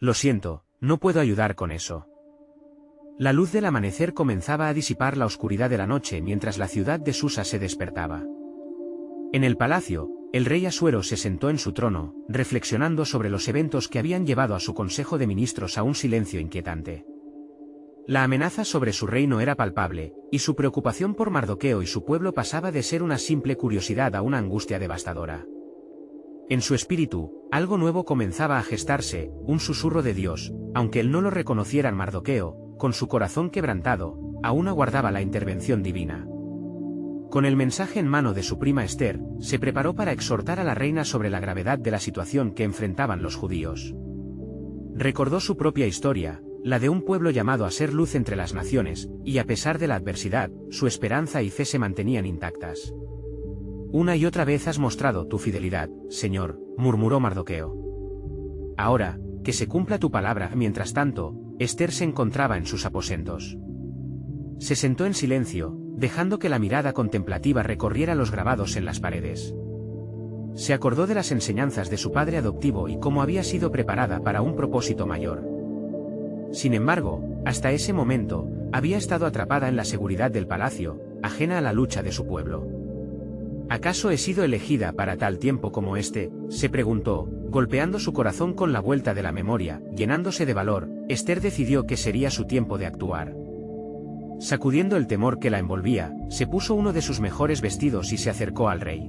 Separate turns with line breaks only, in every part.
Lo siento, no puedo ayudar con eso. La luz del amanecer comenzaba a disipar la oscuridad de la noche mientras la ciudad de Susa se despertaba. En el palacio, el rey Asuero se sentó en su trono, reflexionando sobre los eventos que habían llevado a su consejo de ministros a un silencio inquietante. La amenaza sobre su reino era palpable, y su preocupación por Mardoqueo y su pueblo pasaba de ser una simple curiosidad a una angustia devastadora. En su espíritu, algo nuevo comenzaba a gestarse, un susurro de Dios, aunque él no lo reconociera. Mardoqueo, con su corazón quebrantado, aún aguardaba la intervención divina. Con el mensaje en mano de su prima Esther, se preparó para exhortar a la reina sobre la gravedad de la situación que enfrentaban los judíos. Recordó su propia historia, la de un pueblo llamado a ser luz entre las naciones, y a pesar de la adversidad, su esperanza y fe se mantenían intactas. Una y otra vez has mostrado tu fidelidad, Señor, murmuró Mardoqueo. Ahora, que se cumpla tu palabra. Mientras tanto, Esther se encontraba en sus aposentos. Se sentó en silencio, dejando que la mirada contemplativa recorriera los grabados en las paredes. Se acordó de las enseñanzas de su padre adoptivo y cómo había sido preparada para un propósito mayor. Sin embargo, hasta ese momento, había estado atrapada en la seguridad del palacio, ajena a la lucha de su pueblo. ¿Acaso he sido elegida para tal tiempo como este?, se preguntó, golpeando su corazón con la vuelta de la memoria. Llenándose de valor, Esther decidió que sería su tiempo de actuar. Sacudiendo el temor que la envolvía, se puso uno de sus mejores vestidos y se acercó al rey.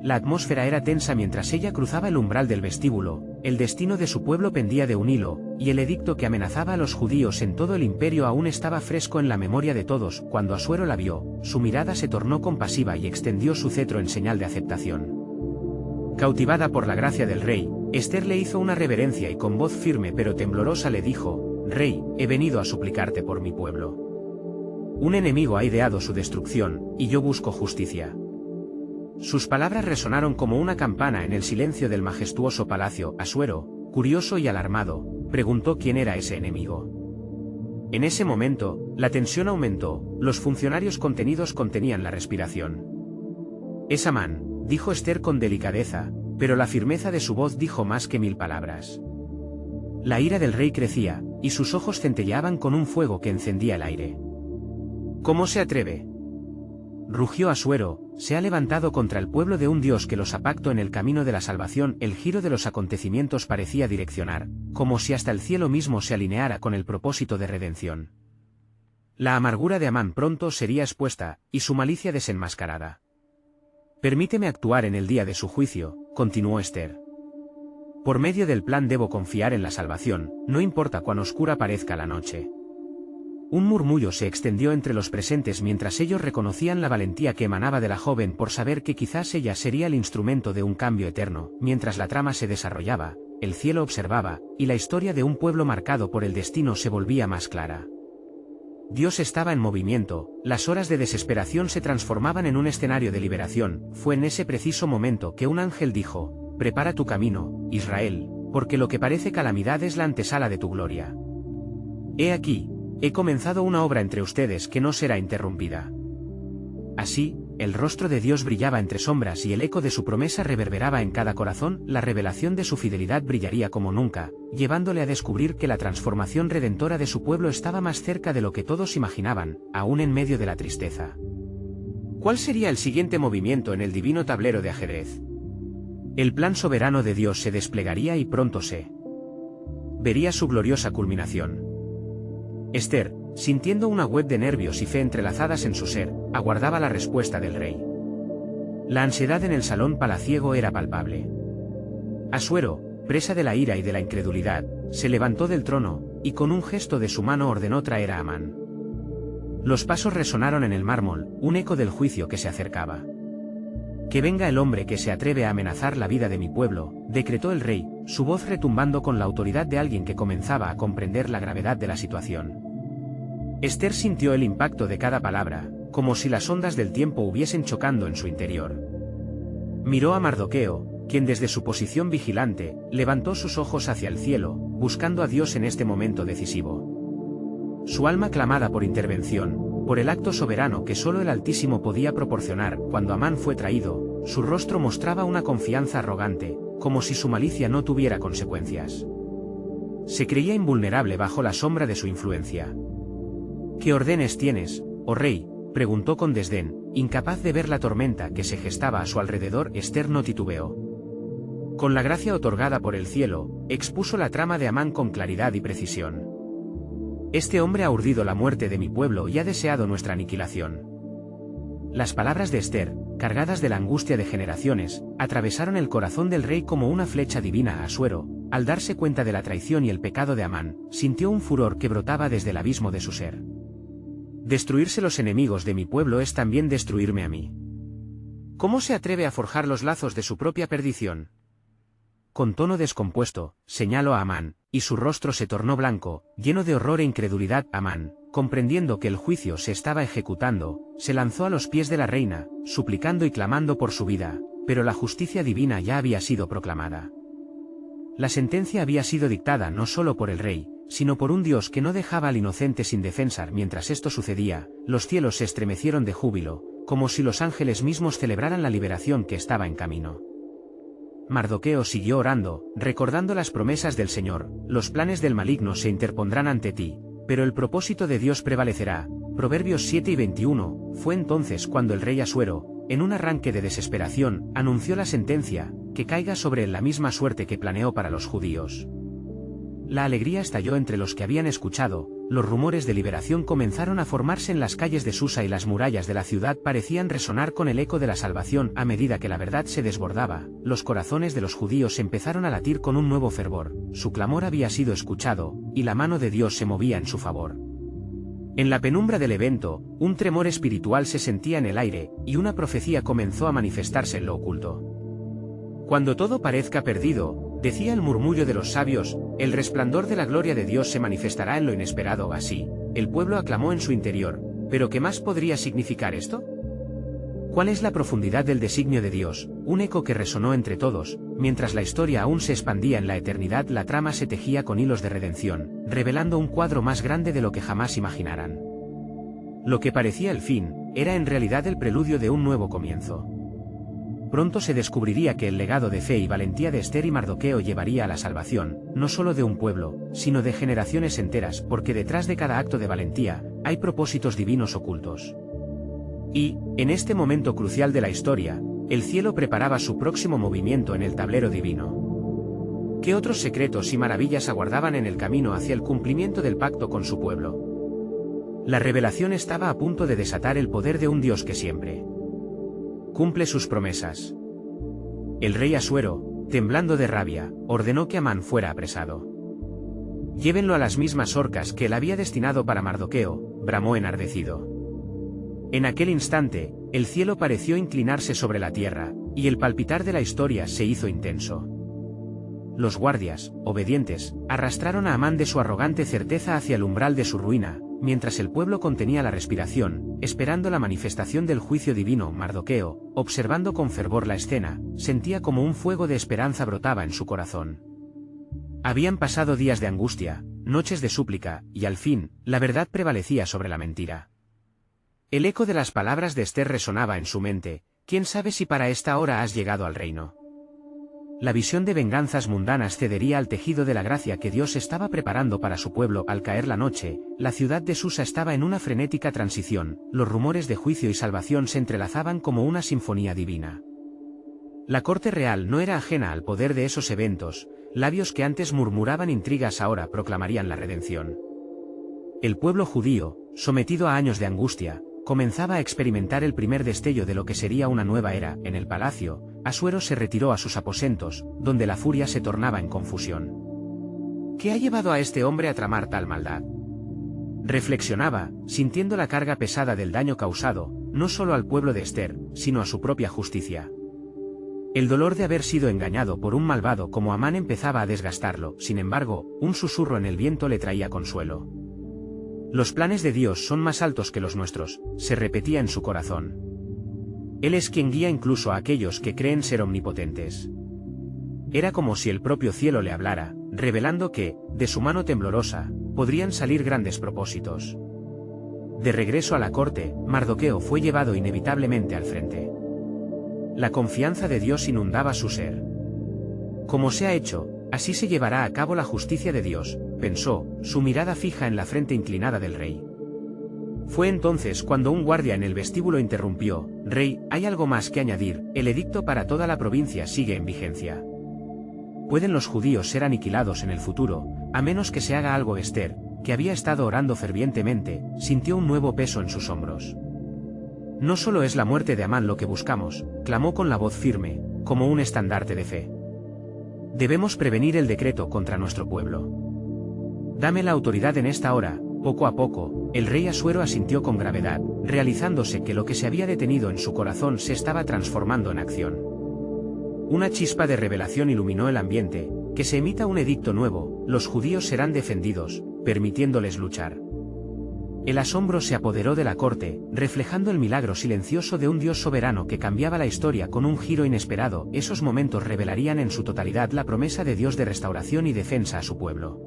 La atmósfera era tensa mientras ella cruzaba el umbral del vestíbulo. El destino de su pueblo pendía de un hilo, y el edicto que amenazaba a los judíos en todo el imperio aún estaba fresco en la memoria de todos. Cuando Asuero la vio, su mirada se tornó compasiva y extendió su cetro en señal de aceptación. Cautivada por la gracia del rey, Esther le hizo una reverencia y con voz firme pero temblorosa le dijo: «Rey, he venido a suplicarte por mi pueblo. Un enemigo ha ideado su destrucción, y yo busco justicia». Sus palabras resonaron como una campana en el silencio del majestuoso palacio. Asuero, curioso y alarmado, preguntó quién era ese enemigo. En ese momento, la tensión aumentó. Los funcionarios contenidos contenían la respiración. «Es Amán», dijo Esther con delicadeza, pero la firmeza de su voz dijo más que 1000 palabras. La ira del rey crecía, y sus ojos centelleaban con un fuego que encendía el aire. «¿Cómo se atreve?», rugió Asuero. «Se ha levantado contra el pueblo de un Dios que los apactó en el camino de la salvación». El giro de los acontecimientos parecía direccionar, como si hasta el cielo mismo se alineara con el propósito de redención. La amargura de Amán pronto sería expuesta, y su malicia desenmascarada. «Permíteme actuar en el día de su juicio», continuó Esther. «Por medio del plan debo confiar en la salvación, no importa cuán oscura parezca la noche». Un murmullo se extendió entre los presentes mientras ellos reconocían la valentía que emanaba de la joven por saber que quizás ella sería el instrumento de un cambio eterno. Mientras la trama se desarrollaba, el cielo observaba, y la historia de un pueblo marcado por el destino se volvía más clara. Dios estaba en movimiento, las horas de desesperación se transformaban en un escenario de liberación. Fue en ese preciso momento que un ángel dijo: «Prepara tu camino, Israel, porque lo que parece calamidad es la antesala de tu gloria. He aquí, he comenzado una obra entre ustedes que no será interrumpida». Así, el rostro de Dios brillaba entre sombras y el eco de su promesa reverberaba en cada corazón. La revelación de su fidelidad brillaría como nunca, llevándole a descubrir que la transformación redentora de su pueblo estaba más cerca de lo que todos imaginaban, aún en medio de la tristeza. ¿Cuál sería el siguiente movimiento en el divino tablero de ajedrez? El plan soberano de Dios se desplegaría y pronto se vería su gloriosa culminación. Esther, sintiendo una web de nervios y fe entrelazadas en su ser, aguardaba la respuesta del rey. La ansiedad en el salón palaciego era palpable. Asuero, presa de la ira y de la incredulidad, se levantó del trono, y con un gesto de su mano ordenó traer a Amán. Los pasos resonaron en el mármol, un eco del juicio que se acercaba. «Que venga el hombre que se atreve a amenazar la vida de mi pueblo», decretó el rey, su voz retumbando con la autoridad de alguien que comenzaba a comprender la gravedad de la situación. Esther sintió el impacto de cada palabra, como si las ondas del tiempo hubiesen chocando en su interior. Miró a Mardoqueo, quien desde su posición vigilante, levantó sus ojos hacia el cielo, buscando a Dios en este momento decisivo. Su alma clamaba por intervención, por el acto soberano que solo el Altísimo podía proporcionar. Cuando Amán fue traído, su rostro mostraba una confianza arrogante, como si su malicia no tuviera consecuencias. se creía invulnerable bajo la sombra de su influencia. ¿Qué órdenes tienes, oh rey?, preguntó con desdén, incapaz de ver la tormenta que se gestaba a su alrededor. Ester no titubeó. Con la gracia otorgada por el cielo, expuso la trama de Amán con claridad y precisión. Este hombre ha urdido la muerte de mi pueblo y ha deseado nuestra aniquilación. Las palabras de Ester, cargadas de la angustia de generaciones, atravesaron el corazón del rey como una flecha divina a Asuero. Al darse cuenta de la traición y el pecado de Amán, sintió un furor que brotaba desde el abismo de su ser. Destruirse los enemigos de mi pueblo es también destruirme a mí. ¿Cómo se atreve a forjar los lazos de su propia perdición? Con tono descompuesto, señaló a Amán, y su rostro se tornó blanco, lleno de horror e incredulidad. Amán, comprendiendo que el juicio se estaba ejecutando, se lanzó a los pies de la reina, suplicando y clamando por su vida, pero la justicia divina ya había sido proclamada. La sentencia había sido dictada no solo por el rey, sino por un Dios que no dejaba al inocente sin defensa. Mientras esto sucedía, los cielos se estremecieron de júbilo, como si los ángeles mismos celebraran la liberación que estaba en camino. Mardoqueo siguió orando, recordando las promesas del Señor: los planes del maligno se interpondrán ante ti, pero el propósito de Dios prevalecerá. Proverbios 7 y 21, fue entonces cuando el rey Asuero, en un arranque de desesperación, anunció la sentencia, que caiga sobre él la misma suerte que planeó para los judíos. La alegría estalló entre los que habían escuchado, los rumores de liberación comenzaron a formarse en las calles de Susa y las murallas de la ciudad parecían resonar con el eco de la salvación. A medida que la verdad se desbordaba, los corazones de los judíos empezaron a latir con un nuevo fervor, su clamor había sido escuchado, y la mano de Dios se movía en su favor. En la penumbra del evento, un tremor espiritual se sentía en el aire, y una profecía comenzó a manifestarse en lo oculto. Cuando todo parezca perdido, decía el murmullo de los sabios, el resplandor de la gloria de Dios se manifestará en lo inesperado. Así, el pueblo aclamó en su interior, ¿pero qué más podría significar esto? ¿Cuál es la profundidad del designio de Dios? Un eco que resonó entre todos, mientras la historia aún se expandía en la eternidad. La trama se tejía con hilos de redención, revelando un cuadro más grande de lo que jamás imaginaran. Lo que parecía el fin, era en realidad el preludio de un nuevo comienzo. Pronto se descubriría que el legado de fe y valentía de Ester y Mardoqueo llevaría a la salvación, no solo de un pueblo, sino de generaciones enteras, porque detrás de cada acto de valentía, hay propósitos divinos ocultos. Y, en este momento crucial de la historia, el cielo preparaba su próximo movimiento en el tablero divino. ¿Qué otros secretos y maravillas aguardaban en el camino hacia el cumplimiento del pacto con su pueblo? La revelación estaba a punto de desatar el poder de un Dios que siempre cumple sus promesas. El rey Asuero, temblando de rabia, ordenó que Amán fuera apresado. «Llévenlo a las mismas horcas que él había destinado para Mardoqueo», bramó enardecido. En aquel instante, el cielo pareció inclinarse sobre la tierra, y el palpitar de la historia se hizo intenso. Los guardias, obedientes, arrastraron a Amán de su arrogante certeza hacia el umbral de su ruina, mientras el pueblo contenía la respiración, esperando la manifestación del juicio divino. Mardoqueo, observando con fervor la escena, sentía como un fuego de esperanza brotaba en su corazón. Habían pasado días de angustia, noches de súplica, y al fin, la verdad prevalecía sobre la mentira. El eco de las palabras de Ester resonaba en su mente: ¿quién sabe si para esta hora has llegado al reino? La visión de venganzas mundanas cedería al tejido de la gracia que Dios estaba preparando para su pueblo. Al caer la noche, la ciudad de Susa estaba en una frenética transición, los rumores de juicio y salvación se entrelazaban como una sinfonía divina. La corte real no era ajena al poder de esos eventos, labios que antes murmuraban intrigas ahora proclamarían la redención. El pueblo judío, sometido a años de angustia, comenzaba a experimentar el primer destello de lo que sería una nueva era. En el palacio, Asuero se retiró a sus aposentos, donde la furia se tornaba en confusión. ¿Qué ha llevado a este hombre a tramar tal maldad? Reflexionaba, sintiendo la carga pesada del daño causado, no solo al pueblo de Ester, sino a su propia justicia. El dolor de haber sido engañado por un malvado como Amán empezaba a desgastarlo. Sin embargo, un susurro en el viento le traía consuelo. Los planes de Dios son más altos que los nuestros, se repetía en su corazón. Él es quien guía incluso a aquellos que creen ser omnipotentes. Era como si el propio cielo le hablara, revelando que, de su mano temblorosa, podrían salir grandes propósitos. De regreso a la corte, Mardoqueo fue llevado inevitablemente al frente. La confianza de Dios inundaba su ser. Como se ha hecho, Así se llevará a cabo la justicia de Dios, pensó, su mirada fija en la frente inclinada del rey. Fue entonces cuando un guardia en el vestíbulo interrumpió: Rey, hay algo más que añadir, el edicto para toda la provincia sigue en vigencia. ¿Pueden los judíos ser aniquilados en el futuro, a menos que se haga algo? Esther, que había estado orando fervientemente, sintió un nuevo peso en sus hombros. No solo es la muerte de Amán lo que buscamos, clamó con la voz firme, como un estandarte de fe. Debemos prevenir el decreto contra nuestro pueblo. Dame la autoridad en esta hora. Poco a poco, el rey Asuero asintió con gravedad, realizándose que lo que se había detenido en su corazón se estaba transformando en acción. Una chispa de revelación iluminó el ambiente: que se emita un edicto nuevo, los judíos serán defendidos, permitiéndoles luchar. El asombro se apoderó de la corte, reflejando el milagro silencioso de un Dios soberano que cambiaba la historia con un giro inesperado. Esos momentos revelarían en su totalidad la promesa de Dios de restauración y defensa a su pueblo.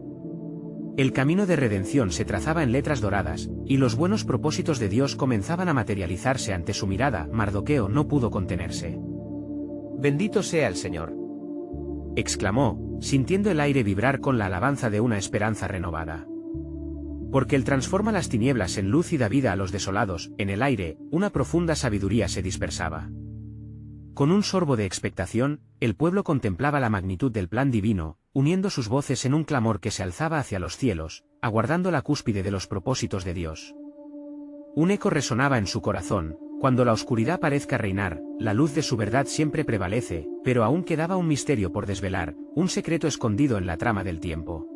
El camino de redención se trazaba en letras doradas, y los buenos propósitos de Dios comenzaban a materializarse ante su mirada. Mardoqueo no pudo contenerse. «Bendito sea el Señor», exclamó, sintiendo el aire vibrar con la alabanza de una esperanza renovada. Porque Él transforma las tinieblas en luz y da vida a los desolados. En el aire, una profunda sabiduría se dispersaba. Con un sorbo de expectación, el pueblo contemplaba la magnitud del plan divino, uniendo sus voces en un clamor que se alzaba hacia los cielos, aguardando la cúspide de los propósitos de Dios. Un eco resonaba en su corazón: cuando la oscuridad parezca reinar, la luz de su verdad siempre prevalece. Pero aún quedaba un misterio por desvelar, un secreto escondido en la trama del tiempo.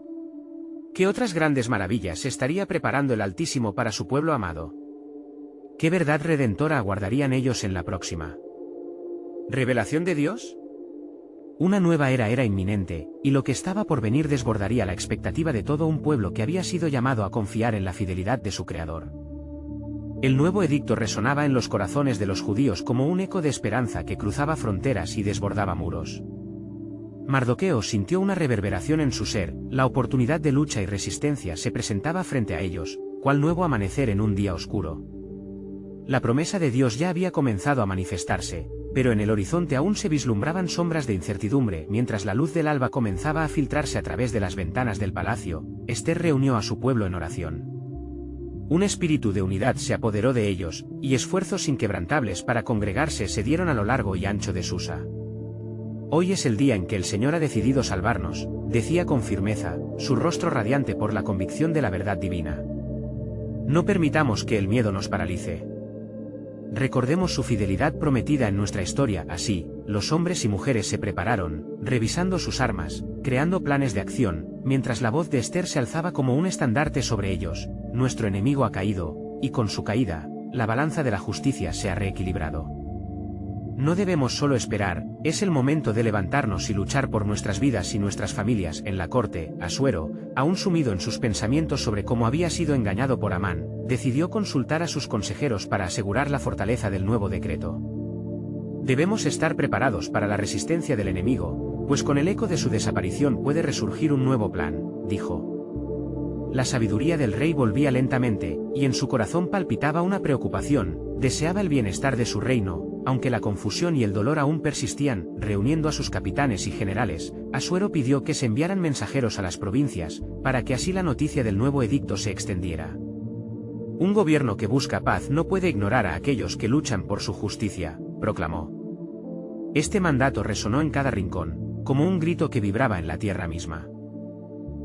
¿Qué otras grandes maravillas estaría preparando el Altísimo para su pueblo amado? ¿Qué verdad redentora aguardarían ellos en la próxima revelación de Dios? Una nueva era inminente, y lo que estaba por venir desbordaría la expectativa de todo un pueblo que había sido llamado a confiar en la fidelidad de su Creador. El nuevo edicto resonaba en los corazones de los judíos como un eco de esperanza que cruzaba fronteras y desbordaba muros. Mardoqueo sintió una reverberación en su ser: la oportunidad de lucha y resistencia se presentaba frente a ellos, cual nuevo amanecer en un día oscuro. La promesa de Dios ya había comenzado a manifestarse, pero en el horizonte aún se vislumbraban sombras de incertidumbre. Mientras la luz del alba comenzaba a filtrarse a través de las ventanas del palacio, Esther reunió a su pueblo en oración. Un espíritu de unidad se apoderó de ellos, y esfuerzos inquebrantables para congregarse se dieron a lo largo y ancho de Susa. Hoy es el día en que el Señor ha decidido salvarnos, decía con firmeza, su rostro radiante por la convicción de la verdad divina. No permitamos que el miedo nos paralice. Recordemos su fidelidad prometida en nuestra historia. Así, los hombres y mujeres se prepararon, revisando sus armas, creando planes de acción, mientras la voz de Esther se alzaba como un estandarte sobre ellos: nuestro enemigo ha caído, y con su caída, la balanza de la justicia se ha reequilibrado. No debemos solo esperar, es el momento de levantarnos y luchar por nuestras vidas y nuestras familias. En la corte, Asuero, aún sumido en sus pensamientos sobre cómo había sido engañado por Amán, decidió consultar a sus consejeros para asegurar la fortaleza del nuevo decreto. Debemos estar preparados para la resistencia del enemigo, pues con el eco de su desaparición puede resurgir un nuevo plan, dijo. La sabiduría del rey volvía lentamente, y en su corazón palpitaba una preocupación: deseaba el bienestar de su reino, aunque la confusión y el dolor aún persistían. Reuniendo a sus capitanes y generales, Asuero pidió que se enviaran mensajeros a las provincias, para que así la noticia del nuevo edicto se extendiera. Un gobierno que busca paz no puede ignorar a aquellos que luchan por su justicia, proclamó. Este mandato resonó en cada rincón, como un grito que vibraba en la tierra misma.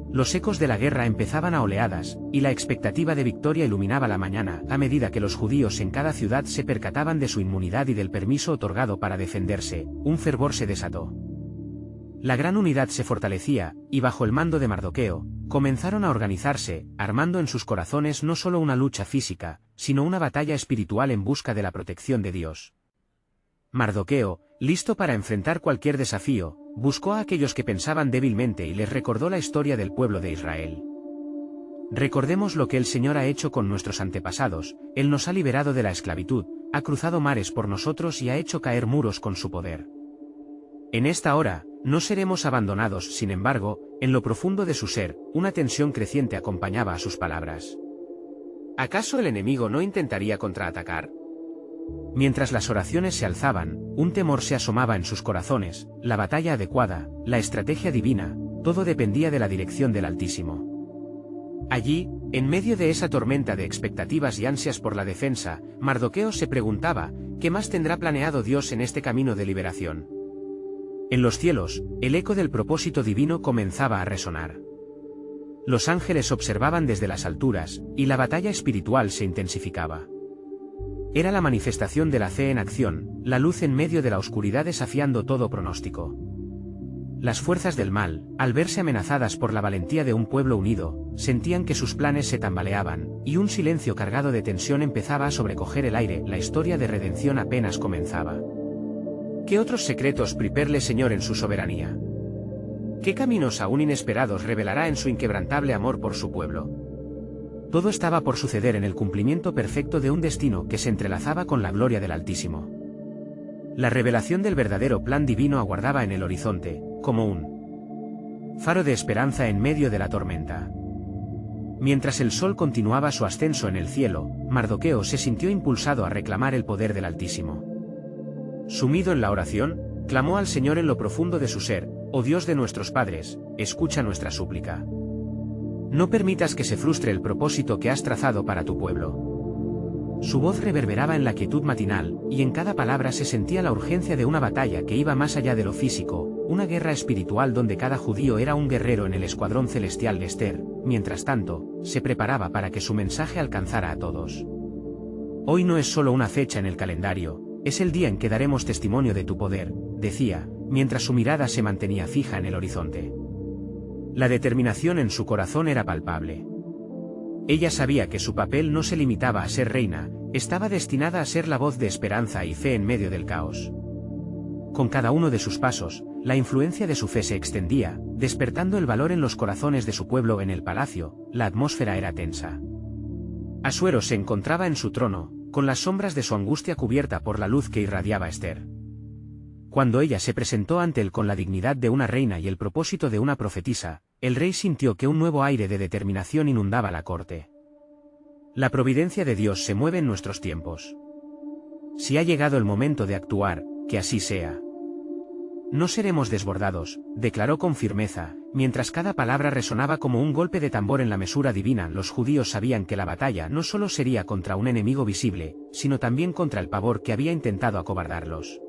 Los ecos de la guerra empezaban a oleadas, y la expectativa de victoria iluminaba la mañana. A medida que los judíos en cada ciudad se percataban de su inmunidad y del permiso otorgado para defenderse, un fervor se desató. La gran unidad se fortalecía, y bajo el mando de Mardoqueo, comenzaron a organizarse, armando en sus corazones no solo una lucha física, sino una batalla espiritual en busca de la protección de Dios. Mardoqueo, listo para enfrentar cualquier desafío, buscó a aquellos que pensaban débilmente y les recordó la historia del pueblo de Israel. Recordemos lo que el Señor ha hecho con nuestros antepasados: Él nos ha liberado de la esclavitud, ha cruzado mares por nosotros y ha hecho caer muros con su poder. En esta hora, no seremos abandonados. Sin embargo, en lo profundo de su ser, una tensión creciente acompañaba a sus palabras. ¿Acaso el enemigo no intentaría contraatacar? Mientras las oraciones se alzaban, un temor se asomaba en sus corazones: la batalla adecuada, la estrategia divina, todo dependía de la dirección del Altísimo. Allí, en medio de esa tormenta de expectativas y ansias por la defensa, Mardoqueo se preguntaba, ¿qué más tendrá planeado Dios en este camino de liberación? En los cielos, el eco del propósito divino comenzaba a resonar. Los ángeles observaban desde las alturas, y la batalla espiritual se intensificaba. Era la manifestación de la fe en acción, la luz en medio de la oscuridad desafiando todo pronóstico. Las fuerzas del mal, al verse amenazadas por la valentía de un pueblo unido, sentían que sus planes se tambaleaban, y un silencio cargado de tensión empezaba a sobrecoger el aire. La historia de redención apenas comenzaba. ¿Qué otros secretos preparó el Señor en su soberanía? ¿Qué caminos aún inesperados revelará en su inquebrantable amor por su pueblo? Todo estaba por suceder en el cumplimiento perfecto de un destino que se entrelazaba con la gloria del Altísimo. La revelación del verdadero plan divino aguardaba en el horizonte, como un faro de esperanza en medio de la tormenta. Mientras el sol continuaba su ascenso en el cielo, Mardoqueo se sintió impulsado a reclamar el poder del Altísimo. Sumido en la oración, clamó al Señor en lo profundo de su ser: «Oh Dios de nuestros padres, escucha nuestra súplica. No permitas que se frustre el propósito que has trazado para tu pueblo». Su voz reverberaba en la quietud matinal, y en cada palabra se sentía la urgencia de una batalla que iba más allá de lo físico, una guerra espiritual donde cada judío era un guerrero en el escuadrón celestial de Esther. Mientras tanto, se preparaba para que su mensaje alcanzara a todos. «Hoy no es solo una fecha en el calendario, es el día en que daremos testimonio de tu poder», decía, mientras su mirada se mantenía fija en el horizonte. La determinación en su corazón era palpable. Ella sabía que su papel no se limitaba a ser reina, estaba destinada a ser la voz de esperanza y fe en medio del caos. Con cada uno de sus pasos, la influencia de su fe se extendía, despertando el valor en los corazones de su pueblo. En el palacio, la atmósfera era tensa. Asuero se encontraba en su trono, con las sombras de su angustia cubierta por la luz que irradiaba Esther. Cuando ella se presentó ante él con la dignidad de una reina y el propósito de una profetisa, el rey sintió que un nuevo aire de determinación inundaba la corte. La providencia de Dios se mueve en nuestros tiempos. Si ha llegado el momento de actuar, que así sea. No seremos desbordados, declaró con firmeza, mientras cada palabra resonaba como un golpe de tambor en la mesura divina. Los judíos sabían que la batalla no solo sería contra un enemigo visible, sino también contra el pavor que había intentado acobardarlos.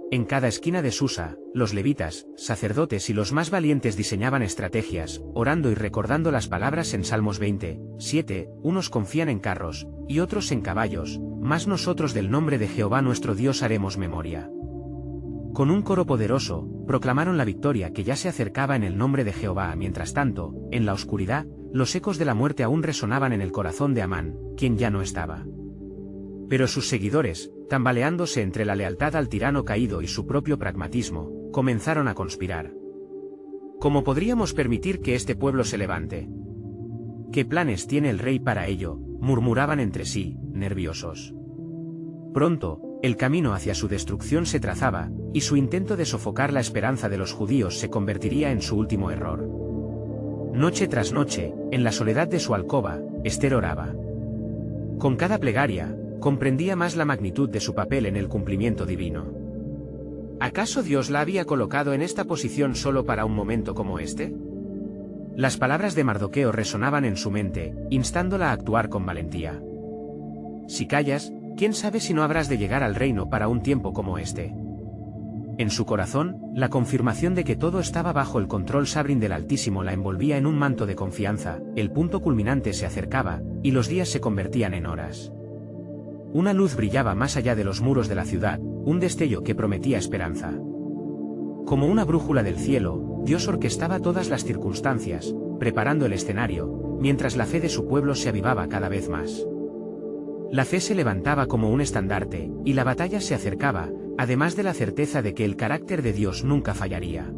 En cada esquina de Susa, los levitas, sacerdotes y los más valientes diseñaban estrategias, orando y recordando las palabras en Salmos 20:7, unos confían en carros, y otros en caballos, mas nosotros del nombre de Jehová nuestro Dios haremos memoria. Con un coro poderoso, proclamaron la victoria que ya se acercaba en el nombre de Jehová. Mientras tanto, en la oscuridad, los ecos de la muerte aún resonaban en el corazón de Amán, quien ya no estaba. Pero sus seguidores, tambaleándose entre la lealtad al tirano caído y su propio pragmatismo, comenzaron a conspirar. ¿Cómo podríamos permitir que este pueblo se levante? ¿Qué planes tiene el rey para ello?, murmuraban entre sí, nerviosos. Pronto, el camino hacia su destrucción se trazaba, y su intento de sofocar la esperanza de los judíos se convertiría en su último error. Noche tras noche, en la soledad de su alcoba, Esther oraba. Con cada plegaria, comprendía más la magnitud de su papel en el cumplimiento divino. ¿Acaso Dios la había colocado en esta posición solo para un momento como este? Las palabras de Mardoqueo resonaban en su mente, instándola a actuar con valentía. Si callas, ¿quién sabe si no habrás de llegar al reino para un tiempo como este? En su corazón, la confirmación de que todo estaba bajo el control soberano del Altísimo la envolvía en un manto de confianza. El punto culminante se acercaba, y los días se convertían en horas. Una luz brillaba más allá de los muros de la ciudad, un destello que prometía esperanza. Como una brújula del cielo, Dios orquestaba todas las circunstancias, preparando el escenario, mientras la fe de su pueblo se avivaba cada vez más. La fe se levantaba como un estandarte, y la batalla se acercaba, además de la certeza de que el carácter de Dios nunca fallaría.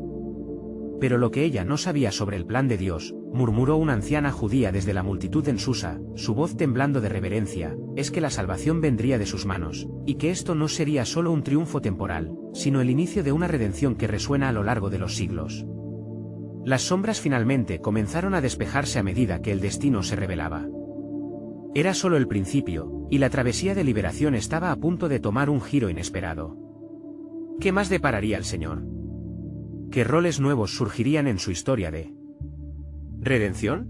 Pero lo que ella no sabía sobre el plan de Dios, murmuró una anciana judía desde la multitud en Susa, su voz temblando de reverencia, es que la salvación vendría de sus manos, y que esto no sería solo un triunfo temporal, sino el inicio de una redención que resuena a lo largo de los siglos. Las sombras finalmente comenzaron a despejarse a medida que el destino se revelaba. Era solo el principio, y la travesía de liberación estaba a punto de tomar un giro inesperado. ¿Qué más depararía el Señor? ¿qué roles nuevos surgirían en su historia de redención?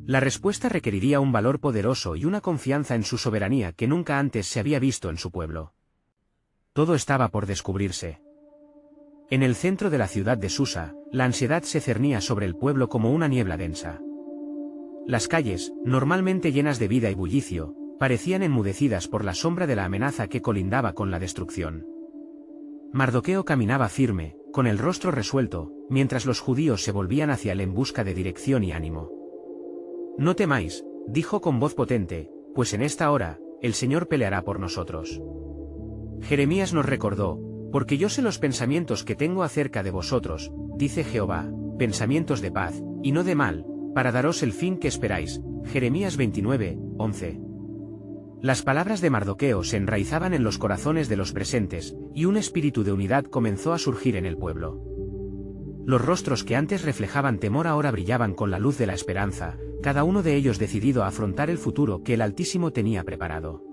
La respuesta requeriría un valor poderoso y una confianza en su soberanía que nunca antes se había visto en su pueblo. Todo estaba por descubrirse. En el centro de la ciudad de Susa, la ansiedad se cernía sobre el pueblo como una niebla densa. Las calles, normalmente llenas de vida y bullicio, parecían enmudecidas por la sombra de la amenaza que colindaba con la destrucción. Mardoqueo caminaba firme, con el rostro resuelto, mientras los judíos se volvían hacia él en busca de dirección y ánimo. «No temáis», dijo con voz potente, «pues en esta hora, el Señor peleará por nosotros». Jeremías nos recordó, «Porque yo sé los pensamientos que tengo acerca de vosotros, dice Jehová, pensamientos de paz, y no de mal, para daros el fin que esperáis». Jeremías 29, 11. Las palabras de Mardoqueo se enraizaban en los corazones de los presentes, y un espíritu de unidad comenzó a surgir en el pueblo. Los rostros que antes reflejaban temor ahora brillaban con la luz de la esperanza, cada uno de ellos decidido a afrontar el futuro que el Altísimo tenía preparado.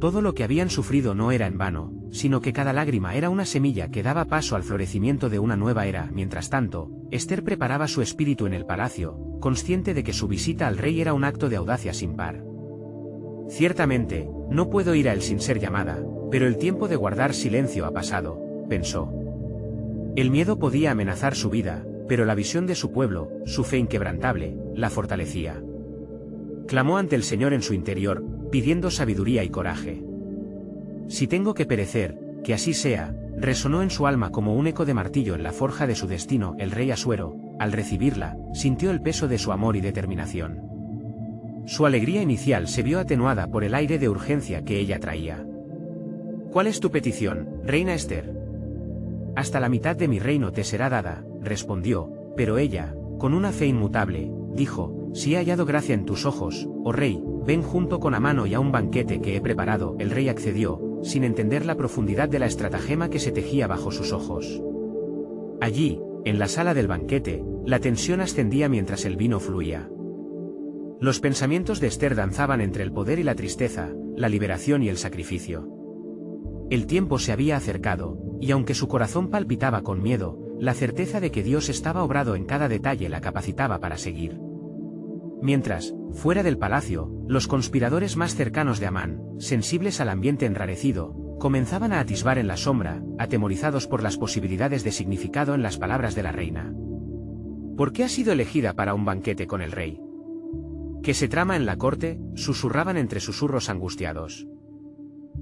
Todo lo que habían sufrido no era en vano, sino que cada lágrima era una semilla que daba paso al florecimiento de una nueva era. Mientras tanto, Esther preparaba su espíritu en el palacio, consciente de que su visita al rey era un acto de audacia sin par. «Ciertamente, no puedo ir a él sin ser llamada, pero el tiempo de guardar silencio ha pasado», pensó. El miedo podía amenazar su vida, pero la visión de su pueblo, su fe inquebrantable, la fortalecía. Clamó ante el Señor en su interior, pidiendo sabiduría y coraje. «Si tengo que perecer, que así sea», resonó en su alma como un eco de martillo en la forja de su destino. El rey Asuero, al recibirla, sintió el peso de su amor y determinación. Su alegría inicial se vio atenuada por el aire de urgencia que ella traía. «¿Cuál es tu petición, reina Esther?» «Hasta la mitad de mi reino te será dada», respondió, pero ella, con una fe inmutable, dijo: «Si he hallado gracia en tus ojos, oh rey, ven junto con Amán y a un banquete que he preparado». El rey accedió, sin entender la profundidad de la estratagema que se tejía bajo sus ojos. Allí, en la sala del banquete, la tensión ascendía mientras el vino fluía. Los pensamientos de Esther danzaban entre el poder y la tristeza, la liberación y el sacrificio. El tiempo se había acercado, y aunque su corazón palpitaba con miedo, la certeza de que Dios estaba obrado en cada detalle la capacitaba para seguir. Mientras, fuera del palacio, los conspiradores más cercanos de Amán, sensibles al ambiente enrarecido, comenzaban a atisbar en la sombra, atemorizados por las posibilidades de significado en las palabras de la reina. «¿Por qué ha sido elegida para un banquete con el rey? ¿Qué se trama en la corte?», susurraban entre susurros angustiados.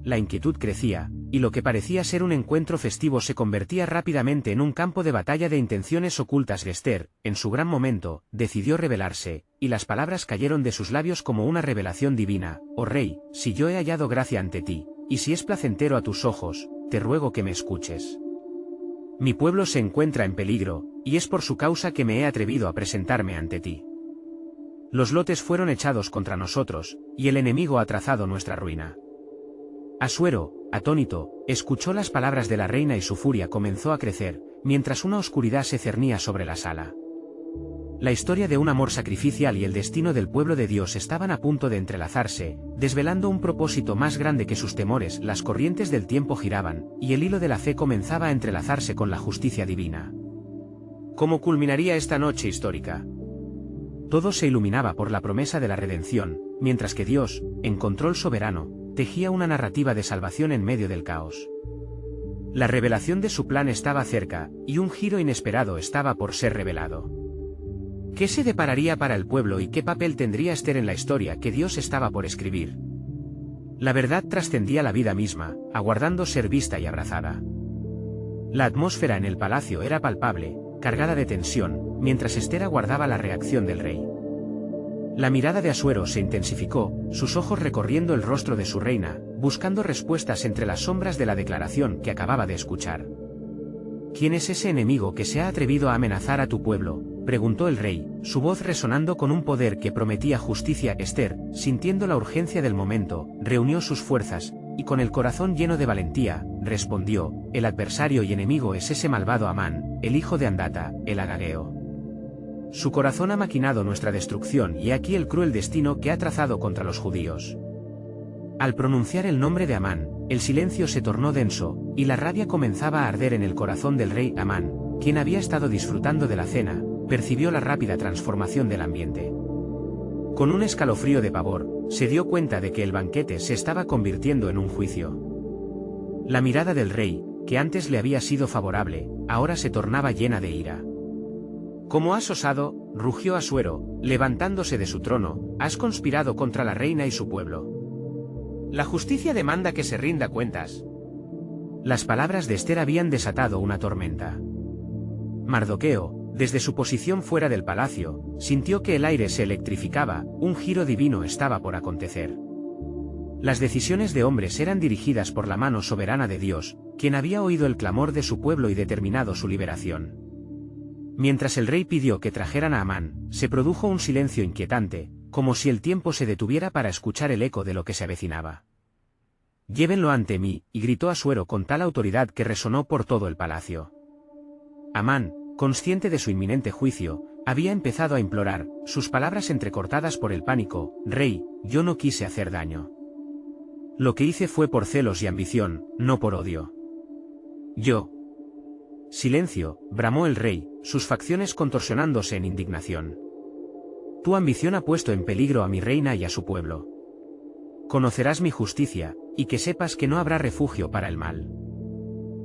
La inquietud crecía, y lo que parecía ser un encuentro festivo se convertía rápidamente en un campo de batalla de intenciones ocultas. Esther, en su gran momento, decidió rebelarse, y las palabras cayeron de sus labios como una revelación divina: «Oh rey, si yo he hallado gracia ante ti, y si es placentero a tus ojos, te ruego que me escuches. Mi pueblo se encuentra en peligro, y es por su causa que me he atrevido a presentarme ante ti. Los lotes fueron echados contra nosotros, y el enemigo ha trazado nuestra ruina». Asuero, atónito, escuchó las palabras de la reina y su furia comenzó a crecer, mientras una oscuridad se cernía sobre la sala. La historia de un amor sacrificial y el destino del pueblo de Dios estaban a punto de entrelazarse, desvelando un propósito más grande que sus temores. Las corrientes del tiempo giraban, y el hilo de la fe comenzaba a entrelazarse con la justicia divina. ¿Cómo culminaría esta noche histórica? Todo se iluminaba por la promesa de la redención, mientras que Dios, en control soberano, tejía una narrativa de salvación en medio del caos. La revelación de su plan estaba cerca, y un giro inesperado estaba por ser revelado. ¿Qué se depararía para el pueblo y qué papel tendría Esther en la historia que Dios estaba por escribir? La verdad trascendía la vida misma, aguardando ser vista y abrazada. La atmósfera en el palacio era palpable, cargada de tensión, mientras Esther aguardaba la reacción del rey. La mirada de Asuero se intensificó, sus ojos recorriendo el rostro de su reina, buscando respuestas entre las sombras de la declaración que acababa de escuchar. «¿Quién es ese enemigo que se ha atrevido a amenazar a tu pueblo?», preguntó el rey, su voz resonando con un poder que prometía justicia. Esther, sintiendo la urgencia del momento, reunió sus fuerzas, y con el corazón lleno de valentía, respondió: «El adversario y enemigo es ese malvado Amán, el hijo de Andata, el agageo. Su corazón ha maquinado nuestra destrucción y he aquí el cruel destino que ha trazado contra los judíos». Al pronunciar el nombre de Amán, el silencio se tornó denso, y la rabia comenzaba a arder en el corazón del rey. Amán, quien había estado disfrutando de la cena, percibió la rápida transformación del ambiente. Con un escalofrío de pavor, se dio cuenta de que el banquete se estaba convirtiendo en un juicio. La mirada del rey, que antes le había sido favorable, ahora se tornaba llena de ira. «¿Cómo has osado?», rugió Asuero, levantándose de su trono, «has conspirado contra la reina y su pueblo. La justicia demanda que se rinda cuentas». Las palabras de Ester habían desatado una tormenta. Mardoqueo, desde su posición fuera del palacio, sintió que el aire se electrificaba, un giro divino estaba por acontecer. Las decisiones de hombres eran dirigidas por la mano soberana de Dios, quien había oído el clamor de su pueblo y determinado su liberación. Mientras el rey pidió que trajeran a Amán, se produjo un silencio inquietante, como si el tiempo se detuviera para escuchar el eco de lo que se avecinaba. «Llévenlo ante mí», y gritó Asuero con tal autoridad que resonó por todo el palacio. Amán, consciente de su inminente juicio, había empezado a implorar, sus palabras entrecortadas por el pánico: «Rey, yo no quise hacer daño. Lo que hice fue por celos y ambición, no por odio. Yo». «Silencio», bramó el rey, sus facciones contorsionándose en indignación. «Tu ambición ha puesto en peligro a mi reina y a su pueblo. Conocerás mi justicia, y que sepas que no habrá refugio para el mal».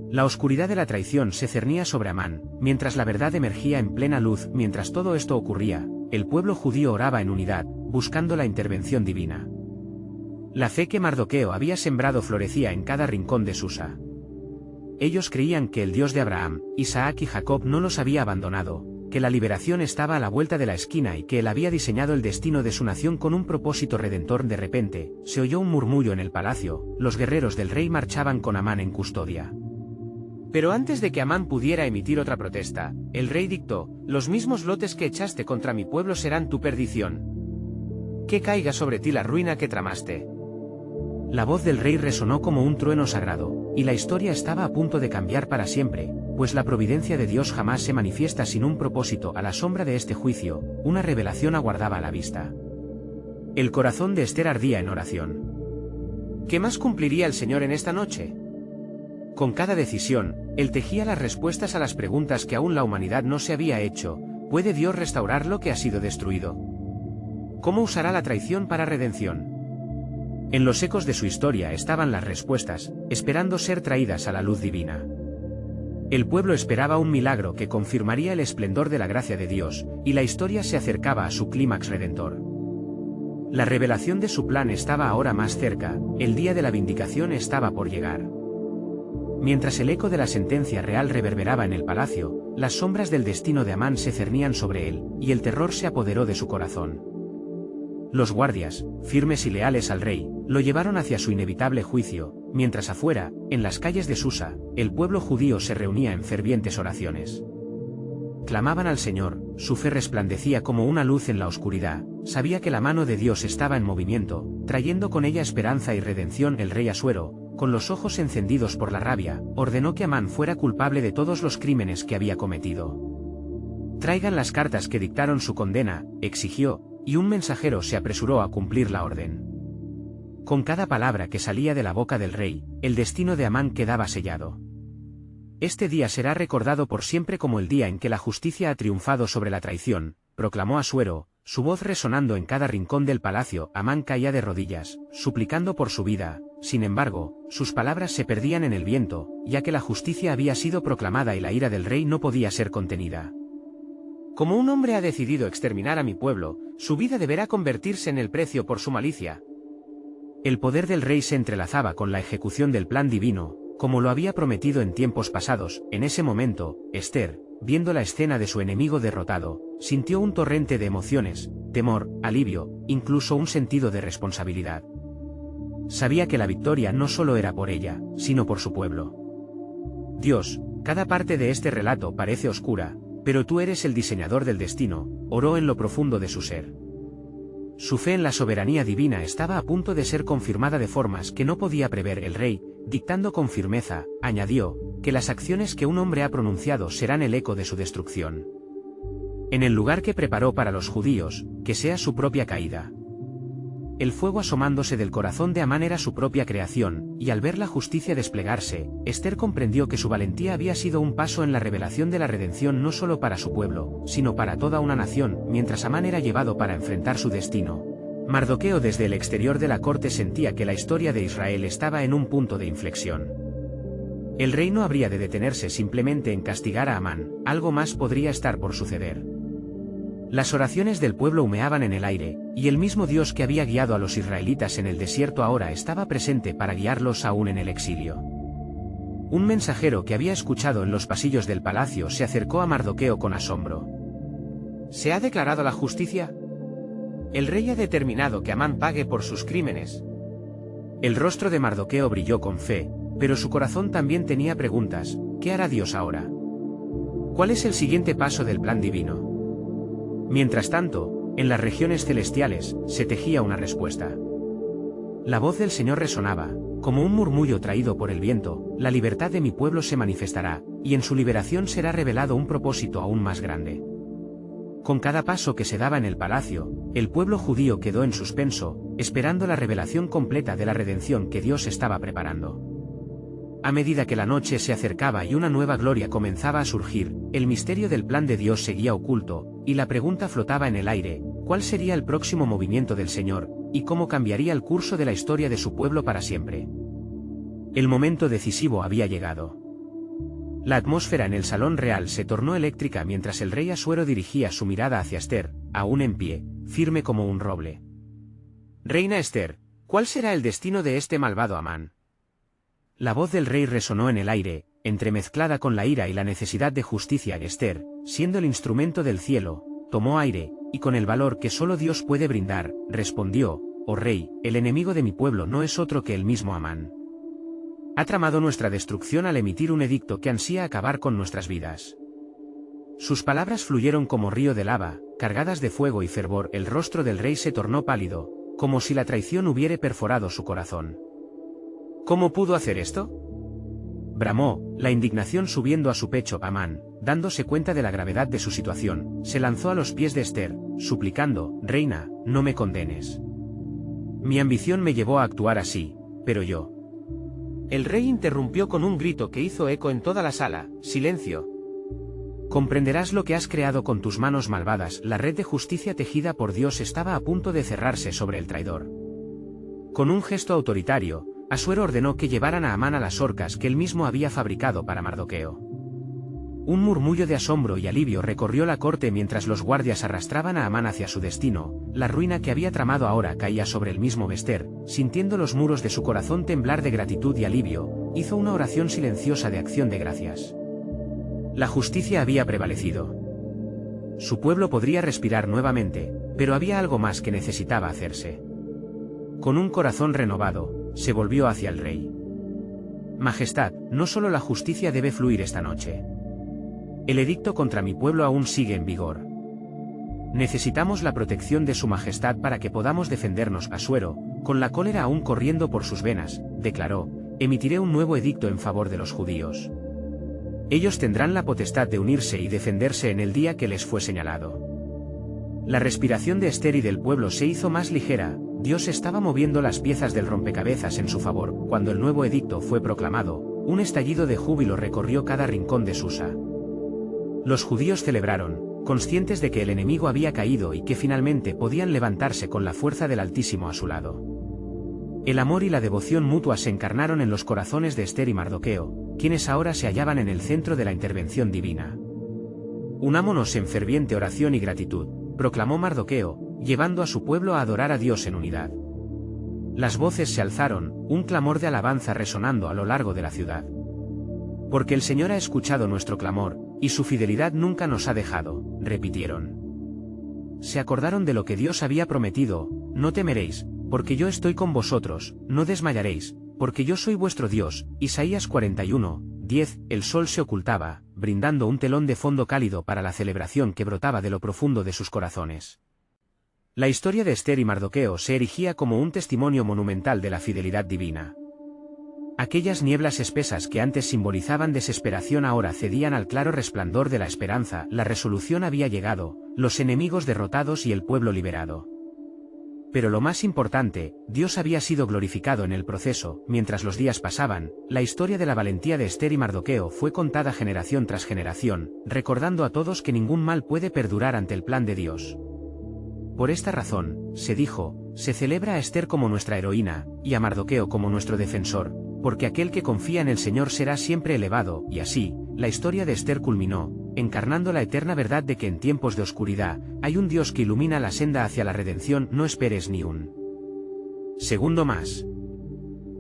La oscuridad de la traición se cernía sobre Amán, mientras la verdad emergía en plena luz. Mientras todo esto ocurría, el pueblo judío oraba en unidad, buscando la intervención divina. La fe que Mardoqueo había sembrado florecía en cada rincón de Susa. Ellos creían que el Dios de Abraham, Isaac y Jacob no los había abandonado, que la liberación estaba a la vuelta de la esquina y que él había diseñado el destino de su nación con un propósito redentor. De repente, se oyó un murmullo en el palacio, los guerreros del rey marchaban con Amán en custodia. Pero antes de que Amán pudiera emitir otra protesta, el rey dictó: «Los mismos lotes que echaste contra mi pueblo serán tu perdición. Que caiga sobre ti la ruina que tramaste». La voz del rey resonó como un trueno sagrado, y la historia estaba a punto de cambiar para siempre, pues la providencia de Dios jamás se manifiesta sin un propósito. A la sombra de este juicio, una revelación aguardaba a la vista. El corazón de Ester ardía en oración. ¿Qué más cumpliría el Señor en esta noche? Con cada decisión, él tejía las respuestas a las preguntas que aún la humanidad no se había hecho. ¿Puede Dios restaurar lo que ha sido destruido? ¿Cómo usará la traición para redención? En los ecos de su historia estaban las respuestas, esperando ser traídas a la luz divina. El pueblo esperaba un milagro que confirmaría el esplendor de la gracia de Dios, y la historia se acercaba a su clímax redentor. La revelación de su plan estaba ahora más cerca, el día de la vindicación estaba por llegar. Mientras el eco de la sentencia real reverberaba en el palacio, las sombras del destino de Amán se cernían sobre él, y el terror se apoderó de su corazón. Los guardias, firmes y leales al rey, lo llevaron hacia su inevitable juicio, mientras afuera, en las calles de Susa, el pueblo judío se reunía en fervientes oraciones. Clamaban al Señor, su fe resplandecía como una luz en la oscuridad, sabía que la mano de Dios estaba en movimiento, trayendo con ella esperanza y redención. El rey Asuero, con los ojos encendidos por la rabia, ordenó que Amán fuera culpable de todos los crímenes que había cometido. «Traigan las cartas que dictaron su condena», exigió, y un mensajero se apresuró a cumplir la orden. Con cada palabra que salía de la boca del rey, el destino de Amán quedaba sellado. «Este día será recordado por siempre como el día en que la justicia ha triunfado sobre la traición», proclamó Asuero, su voz resonando en cada rincón del palacio. Amán caía de rodillas, suplicando por su vida. Sin embargo, sus palabras se perdían en el viento, ya que la justicia había sido proclamada y la ira del rey no podía ser contenida. «Como un hombre ha decidido exterminar a mi pueblo, su vida deberá convertirse en el precio por su malicia». El poder del rey se entrelazaba con la ejecución del plan divino, como lo había prometido en tiempos pasados. En ese momento, Ester, viendo la escena de su enemigo derrotado, sintió un torrente de emociones, temor, alivio, incluso un sentido de responsabilidad. Sabía que la victoria no solo era por ella, sino por su pueblo. «Dios, cada parte de este relato parece oscura, pero tú eres el diseñador del destino», oró en lo profundo de su ser. Su fe en la soberanía divina estaba a punto de ser confirmada de formas que no podía prever. El rey, dictando con firmeza, añadió, que las acciones que un hombre ha pronunciado serán el eco de su destrucción. En el lugar que preparó para los judíos, que sea su propia caída. el fuego asomándose del corazón de Amán era su propia creación, y al ver la justicia desplegarse, Esther comprendió que su valentía había sido un paso en la revelación de la redención no solo para su pueblo, sino para toda una nación, mientras Amán era llevado para enfrentar su destino. Mardoqueo desde el exterior de la corte sentía que la historia de Israel estaba en un punto de inflexión. El rey no habría de detenerse simplemente en castigar a Amán, algo más podría estar por suceder. Las oraciones del pueblo humeaban en el aire, y el mismo Dios que había guiado a los israelitas en el desierto ahora estaba presente para guiarlos aún en el exilio. Un mensajero que había escuchado en los pasillos del palacio se acercó a Mardoqueo con asombro. ¿Se ha declarado la justicia? El rey ha determinado que Amán pague por sus crímenes. El rostro de Mardoqueo brilló con fe, pero su corazón también tenía preguntas. ¿Qué hará Dios ahora? ¿Cuál es el siguiente paso del plan divino? Mientras tanto, en las regiones celestiales, se tejía una respuesta. La voz del Señor resonaba, como un murmullo traído por el viento: la libertad de mi pueblo se manifestará, y en su liberación será revelado un propósito aún más grande. Con cada paso que se daba en el palacio, el pueblo judío quedó en suspenso, esperando la revelación completa de la redención que Dios estaba preparando. A medida que la noche se acercaba y una nueva gloria comenzaba a surgir, el misterio del plan de Dios seguía oculto, y la pregunta flotaba en el aire: ¿cuál sería el próximo movimiento del Señor, y cómo cambiaría el curso de la historia de su pueblo para siempre? El momento decisivo había llegado. La atmósfera en el salón real se tornó eléctrica mientras el rey Asuero dirigía su mirada hacia Esther, aún en pie, firme como un roble. Reina Esther, ¿cuál será el destino de este malvado Amán? La voz del rey resonó en el aire, entremezclada con la ira y la necesidad de justicia. Esther, siendo el instrumento del cielo, tomó aire, y con el valor que solo Dios puede brindar, respondió: oh rey, el enemigo de mi pueblo no es otro que el mismo Amán. Ha tramado nuestra destrucción al emitir un edicto que ansía acabar con nuestras vidas. Sus palabras fluyeron como río de lava, cargadas de fuego y fervor. El rostro del rey se tornó pálido, como si la traición hubiere perforado su corazón. ¿Cómo pudo hacer esto? Bramó, la indignación subiendo a su pecho. Amán, dándose cuenta de la gravedad de su situación, se lanzó a los pies de Esther, suplicando: reina, no me condenes. Mi ambición me llevó a actuar así, pero yo... El rey interrumpió con un grito que hizo eco en toda la sala: silencio. Comprenderás lo que has creado con tus manos malvadas. La red de justicia tejida por Dios estaba a punto de cerrarse sobre el traidor. Con un gesto autoritario, Asuero ordenó que llevaran a Amán a las horcas que él mismo había fabricado para Mardoqueo. Un murmullo de asombro y alivio recorrió la corte mientras los guardias arrastraban a Amán hacia su destino. La ruina que había tramado ahora caía sobre el mismo Esther. Sintiendo los muros de su corazón temblar de gratitud y alivio, hizo una oración silenciosa de acción de gracias. La justicia había prevalecido. Su pueblo podría respirar nuevamente, pero había algo más que necesitaba hacerse. Con un corazón renovado, se volvió hacia el rey. Majestad, no solo la justicia debe fluir esta noche. El edicto contra mi pueblo aún sigue en vigor. Necesitamos la protección de su majestad para que podamos defendernos. Asuero, con la cólera aún corriendo por sus venas, declaró: emitiré un nuevo edicto en favor de los judíos. Ellos tendrán la potestad de unirse y defenderse en el día que les fue señalado. La respiración de Esther y del pueblo se hizo más ligera. Dios estaba moviendo las piezas del rompecabezas en su favor. Cuando el nuevo edicto fue proclamado, un estallido de júbilo recorrió cada rincón de Susa. Los judíos celebraron, conscientes de que el enemigo había caído y que finalmente podían levantarse con la fuerza del Altísimo a su lado. El amor y la devoción mutua se encarnaron en los corazones de Esther y Mardoqueo, quienes ahora se hallaban en el centro de la intervención divina. Unámonos en ferviente oración y gratitud, proclamó Mardoqueo, llevando a su pueblo a adorar a Dios en unidad. Las voces se alzaron, un clamor de alabanza resonando a lo largo de la ciudad. Porque el Señor ha escuchado nuestro clamor, y su fidelidad nunca nos ha dejado, repitieron. Se acordaron de lo que Dios había prometido: no temeréis, porque yo estoy con vosotros, no desmayaréis, porque yo soy vuestro Dios. Isaías 41:10. El sol se ocultaba, brindando un telón de fondo cálido para la celebración que brotaba de lo profundo de sus corazones. La historia de Esther y Mardoqueo se erigía como un testimonio monumental de la fidelidad divina. Aquellas nieblas espesas que antes simbolizaban desesperación ahora cedían al claro resplandor de la esperanza. La resolución había llegado, los enemigos derrotados y el pueblo liberado. Pero lo más importante, Dios había sido glorificado en el proceso. Mientras los días pasaban, la historia de la valentía de Esther y Mardoqueo fue contada generación tras generación, recordando a todos que ningún mal puede perdurar ante el plan de Dios. Por esta razón, se dijo, se celebra a Esther como nuestra heroína, y a Mardoqueo como nuestro defensor, porque aquel que confía en el Señor será siempre elevado, y así, la historia de Esther culminó, encarnando la eterna verdad de que en tiempos de oscuridad, hay un Dios que ilumina la senda hacia la redención. No esperes ni un segundo más.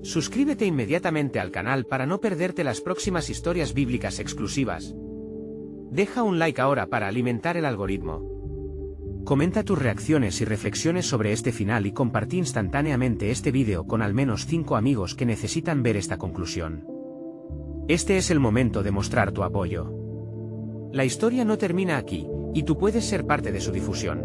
Suscríbete inmediatamente al canal para no perderte las próximas historias bíblicas exclusivas. Deja un like ahora para alimentar el algoritmo. Comenta tus reacciones y reflexiones sobre este final y compartí instantáneamente este vídeo con al menos 5 amigos que necesitan ver esta conclusión. Este es el momento de mostrar tu apoyo. La historia no termina aquí, y tú puedes ser parte de su difusión.